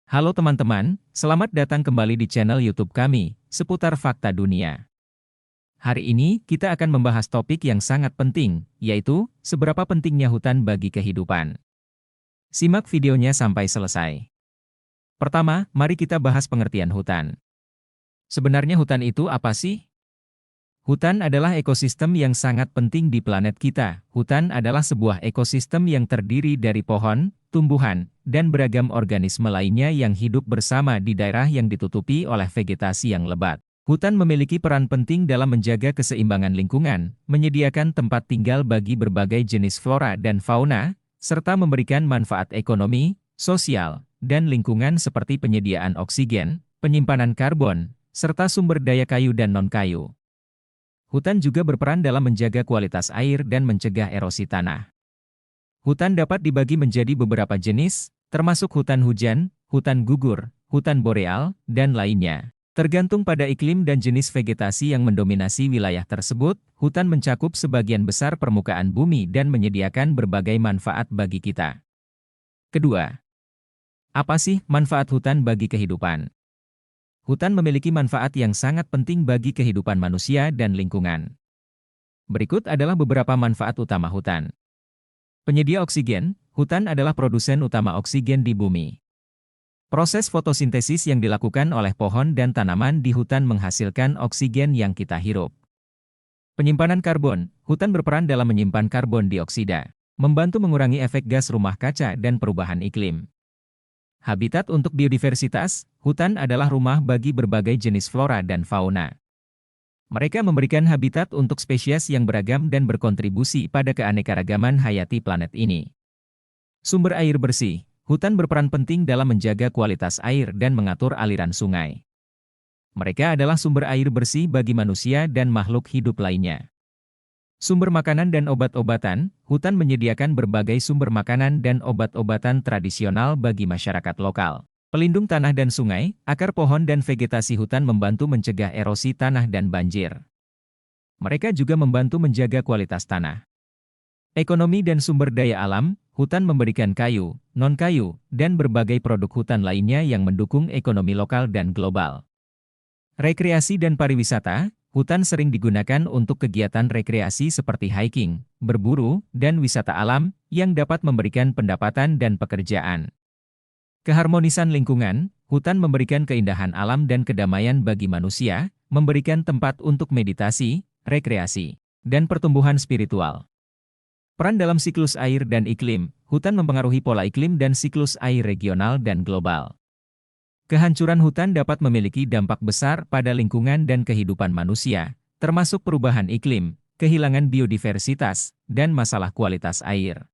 Halo teman-teman, selamat datang kembali di channel YouTube kami, seputar fakta dunia. Hari ini, kita akan membahas topik yang sangat penting, yaitu, seberapa pentingnya hutan bagi kehidupan. Simak videonya sampai selesai. Pertama, mari kita bahas pengertian hutan. Sebenarnya hutan itu apa sih? Hutan adalah ekosistem yang sangat penting di planet kita. Hutan adalah sebuah ekosistem yang terdiri dari pohon, tumbuhan, dan beragam organisme lainnya yang hidup bersama di daerah yang ditutupi oleh vegetasi yang lebat. Hutan memiliki peran penting dalam menjaga keseimbangan lingkungan, menyediakan tempat tinggal bagi berbagai jenis flora dan fauna, serta memberikan manfaat ekonomi, sosial, dan lingkungan seperti penyediaan oksigen, penyimpanan karbon, serta sumber daya kayu dan non-kayu. Hutan juga berperan dalam menjaga kualitas air dan mencegah erosi tanah. Hutan dapat dibagi menjadi beberapa jenis, termasuk hutan hujan, hutan gugur, hutan boreal, dan lainnya. Tergantung pada iklim dan jenis vegetasi yang mendominasi wilayah tersebut, hutan mencakup sebagian besar permukaan bumi dan menyediakan berbagai manfaat bagi kita. Kedua, apa sih manfaat hutan bagi kehidupan? Hutan memiliki manfaat yang sangat penting bagi kehidupan manusia dan lingkungan. Berikut adalah beberapa manfaat utama hutan. Penyedia oksigen, hutan adalah produsen utama oksigen di bumi. Proses fotosintesis yang dilakukan oleh pohon dan tanaman di hutan menghasilkan oksigen yang kita hirup. Penyimpanan karbon, hutan berperan dalam menyimpan karbon dioksida, membantu mengurangi efek gas rumah kaca dan perubahan iklim. Habitat untuk biodiversitas, hutan adalah rumah bagi berbagai jenis flora dan fauna. Mereka memberikan habitat untuk spesies yang beragam dan berkontribusi pada keanekaragaman hayati planet ini. Sumber air bersih, hutan berperan penting dalam menjaga kualitas air dan mengatur aliran sungai. Mereka adalah sumber air bersih bagi manusia dan makhluk hidup lainnya. Sumber makanan dan obat-obatan, hutan menyediakan berbagai sumber makanan dan obat-obatan tradisional bagi masyarakat lokal. Pelindung tanah dan sungai, akar pohon dan vegetasi hutan membantu mencegah erosi tanah dan banjir. Mereka juga membantu menjaga kualitas tanah. Ekonomi dan sumber daya alam, hutan memberikan kayu, non-kayu, dan berbagai produk hutan lainnya yang mendukung ekonomi lokal dan global. Rekreasi dan pariwisata, hutan sering digunakan untuk kegiatan rekreasi seperti hiking, berburu, dan wisata alam, yang dapat memberikan pendapatan dan pekerjaan. Keharmonisan lingkungan, hutan memberikan keindahan alam dan kedamaian bagi manusia, memberikan tempat untuk meditasi, rekreasi, dan pertumbuhan spiritual. Peran dalam siklus air dan iklim, hutan mempengaruhi pola iklim dan siklus air regional dan global. Kehancuran hutan dapat memiliki dampak besar pada lingkungan dan kehidupan manusia, termasuk perubahan iklim, kehilangan biodiversitas, dan masalah kualitas air.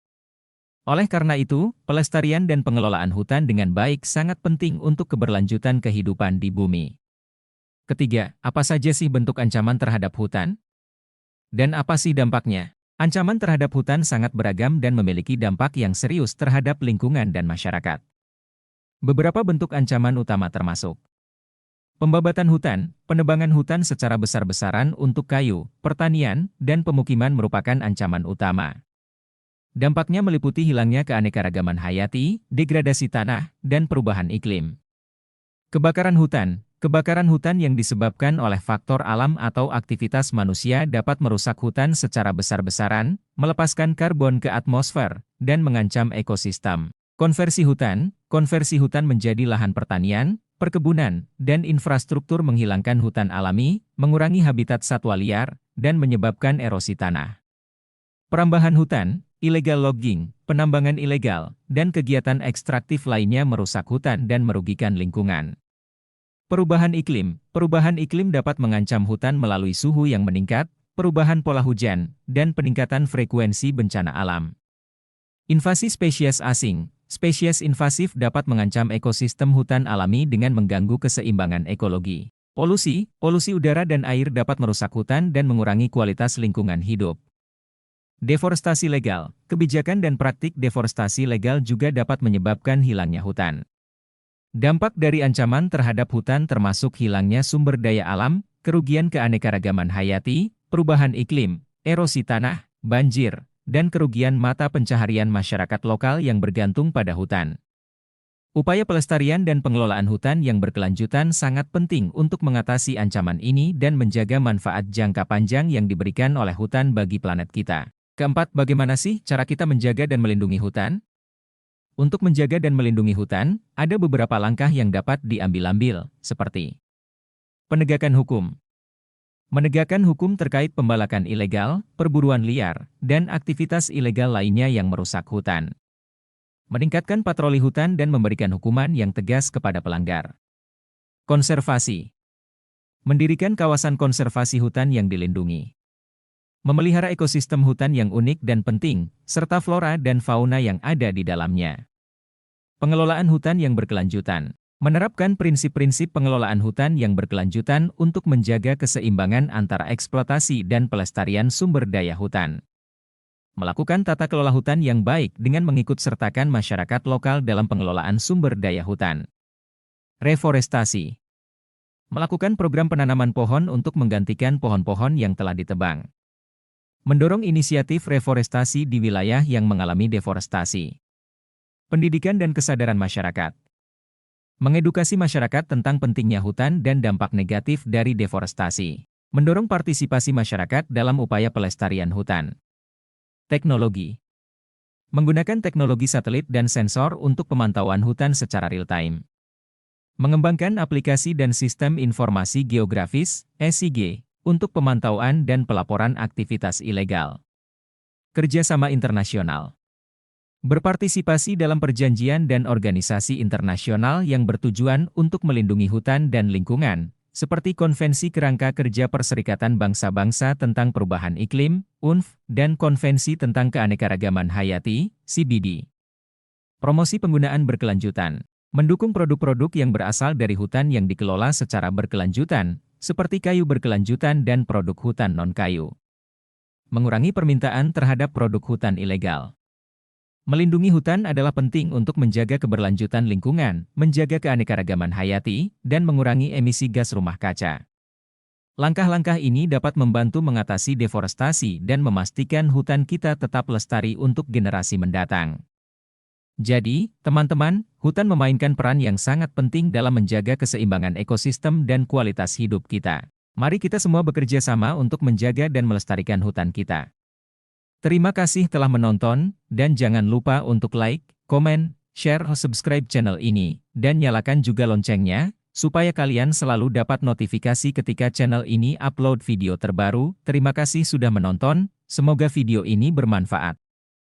Oleh karena itu, pelestarian dan pengelolaan hutan dengan baik sangat penting untuk keberlanjutan kehidupan di bumi. Ketiga, apa saja sih bentuk ancaman terhadap hutan? Dan apa sih dampaknya? Ancaman terhadap hutan sangat beragam dan memiliki dampak yang serius terhadap lingkungan dan masyarakat. Beberapa bentuk ancaman utama termasuk pembabatan hutan, penebangan hutan secara besar-besaran untuk kayu, pertanian, dan pemukiman merupakan ancaman utama. Dampaknya meliputi hilangnya keanekaragaman hayati, degradasi tanah, dan perubahan iklim. Kebakaran hutan yang disebabkan oleh faktor alam atau aktivitas manusia dapat merusak hutan secara besar-besaran, melepaskan karbon ke atmosfer, dan mengancam ekosistem. Konversi hutan menjadi lahan pertanian, perkebunan, dan infrastruktur menghilangkan hutan alami, mengurangi habitat satwa liar, dan menyebabkan erosi tanah. Perambahan hutan, illegal logging, penambangan ilegal, dan kegiatan ekstraktif lainnya merusak hutan dan merugikan lingkungan. Perubahan iklim dapat mengancam hutan melalui suhu yang meningkat, perubahan pola hujan, dan peningkatan frekuensi bencana alam. Invasi spesies asing. Spesies invasif dapat mengancam ekosistem hutan alami dengan mengganggu keseimbangan ekologi. Polusi udara dan air dapat merusak hutan dan mengurangi kualitas lingkungan hidup. Deforestasi legal. Kebijakan dan praktik deforestasi legal juga dapat menyebabkan hilangnya hutan. Dampak dari ancaman terhadap hutan termasuk hilangnya sumber daya alam, kerugian keanekaragaman hayati, perubahan iklim, erosi tanah, banjir, dan kerugian mata pencaharian masyarakat lokal yang bergantung pada hutan. Upaya pelestarian dan pengelolaan hutan yang berkelanjutan sangat penting untuk mengatasi ancaman ini dan menjaga manfaat jangka panjang yang diberikan oleh hutan bagi planet kita. Keempat, bagaimana sih cara kita menjaga dan melindungi hutan? Untuk menjaga dan melindungi hutan, ada beberapa langkah yang dapat diambil, seperti penegakan hukum. Menegakkan hukum terkait pembalakan ilegal, perburuan liar, dan aktivitas ilegal lainnya yang merusak hutan. Meningkatkan patroli hutan dan memberikan hukuman yang tegas kepada pelanggar. Konservasi. Mendirikan kawasan konservasi hutan yang dilindungi. Memelihara ekosistem hutan yang unik dan penting, serta flora dan fauna yang ada di dalamnya. Pengelolaan hutan yang berkelanjutan. Menerapkan prinsip-prinsip pengelolaan hutan yang berkelanjutan untuk menjaga keseimbangan antara eksploitasi dan pelestarian sumber daya hutan. Melakukan tata kelola hutan yang baik dengan mengikut sertakan masyarakat lokal dalam pengelolaan sumber daya hutan. Reforestasi. Melakukan program penanaman pohon untuk menggantikan pohon-pohon yang telah ditebang. Mendorong inisiatif reforestasi di wilayah yang mengalami deforestasi. Pendidikan dan kesadaran masyarakat. Mengedukasi masyarakat tentang pentingnya hutan dan dampak negatif dari deforestasi. Mendorong partisipasi masyarakat dalam upaya pelestarian hutan. Teknologi. Menggunakan teknologi satelit dan sensor untuk pemantauan hutan secara real-time. Mengembangkan aplikasi dan sistem informasi geografis, SIG, untuk pemantauan dan pelaporan aktivitas ilegal. Kerjasama internasional. Berpartisipasi dalam perjanjian dan organisasi internasional yang bertujuan untuk melindungi hutan dan lingkungan, seperti Konvensi Kerangka Kerja Perserikatan Bangsa-Bangsa tentang Perubahan Iklim, UNF, dan Konvensi tentang Keanekaragaman Hayati, CBD. Promosi penggunaan berkelanjutan. Mendukung produk-produk yang berasal dari hutan yang dikelola secara berkelanjutan, seperti kayu berkelanjutan dan produk hutan non-kayu. Mengurangi permintaan terhadap produk hutan ilegal. Melindungi hutan adalah penting untuk menjaga keberlanjutan lingkungan, menjaga keanekaragaman hayati, dan mengurangi emisi gas rumah kaca. Langkah-langkah ini dapat membantu mengatasi deforestasi dan memastikan hutan kita tetap lestari untuk generasi mendatang. Jadi, teman-teman, hutan memainkan peran yang sangat penting dalam menjaga keseimbangan ekosistem dan kualitas hidup kita. Mari kita semua bekerja sama untuk menjaga dan melestarikan hutan kita. Terima kasih telah menonton, dan jangan lupa untuk like, komen, share, subscribe channel ini, dan nyalakan juga loncengnya, supaya kalian selalu dapat notifikasi ketika channel ini upload video terbaru. Terima kasih sudah menonton, semoga video ini bermanfaat.